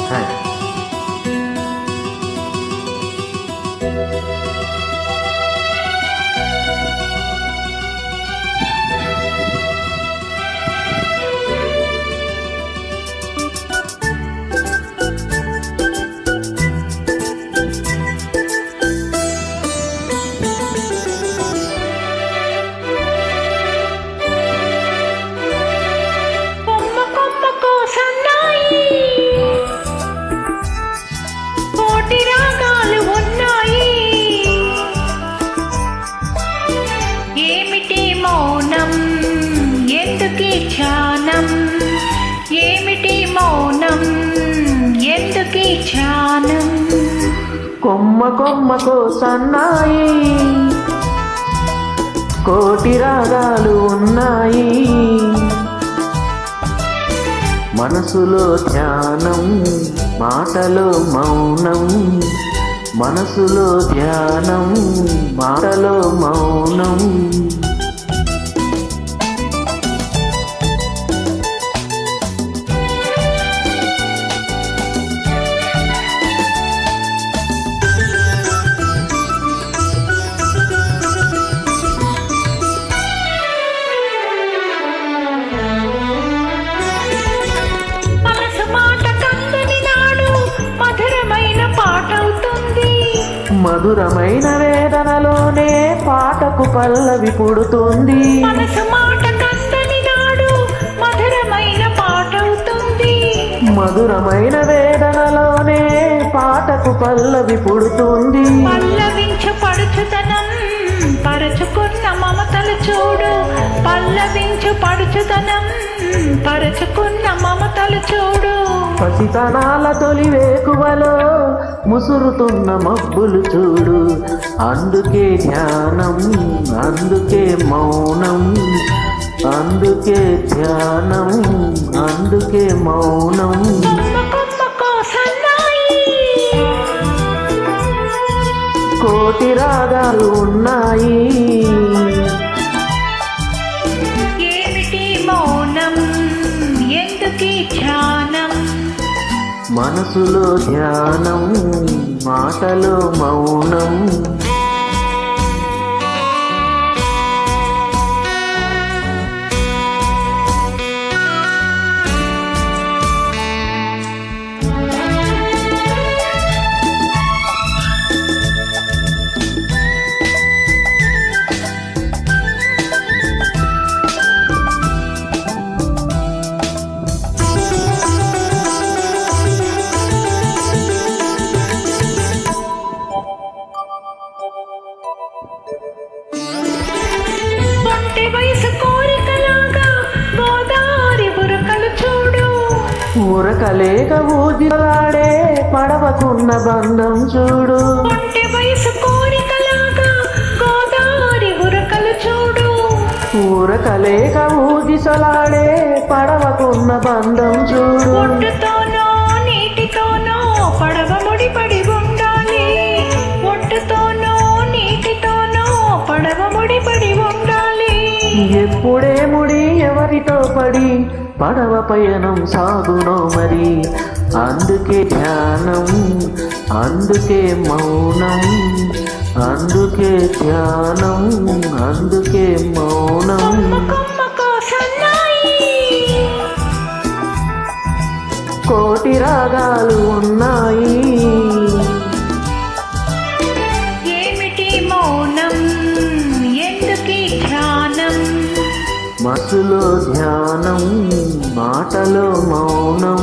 Thanks. ఏమిటి మౌనం ఎందుకీ ధ్యానం కొమ్మ కొమ్మకో సన్నాయి కోటి రాగాలు ఉన్నాయి మనసులో ధ్యానం మాటలో మౌనం మనసులో ధ్యానం మాటలో మౌనం మధురమైన వేదనలోనే పాటకు పల్లవి పుడుతుంది మనసు మాట కందని నాడు మధురమైన పాటవుతుంది మధురమైన వేదనలోనే పాటకు పల్లవి పుడుతుంది పల్లవించు పడుచుదనం పరచుకున్న మమతలు చూడు పల్లవించు పడుచుదనం పరచుకున్న మమతలు చూడు పసితనాల తొలి వేకువలో ముసురుతున్న మబ్బులు చూడు అందుకే ధ్యానం అందుకే మౌనం అందుకే ధ్యానం అందుకే మౌనం కోటి రాగాలు ఉన్నాయి ఏమిటి మౌనం ఎందుకీ ధ్యానం మనసులో ధ్యానం మాటలో మౌనం ఉరకలేక ఊదిలాడే పడవకున్న బంధం చూడు ఉరకలేక ఊదిసలాడే పడవకున్న బంధం చూడు నీటితోనో పడవ ముడిపడి ఉండాలి ఒట్టుతోనో నీటితోనో పడవ ముడిపడి ఉండాలి ఎప్పుడే ముడి ఎవరితో పడి పడవ పయనం సాగునో మరి అందుకే ధ్యానం అందుకే మౌనం అందుకే ధ్యానం అందుకే మౌనం కోటి రాగాలు ఉన్నాయి ఏమిటి మౌనం ఎందుకీ ధ్యానం మనసులో ధ్యానం మాటలో మౌనం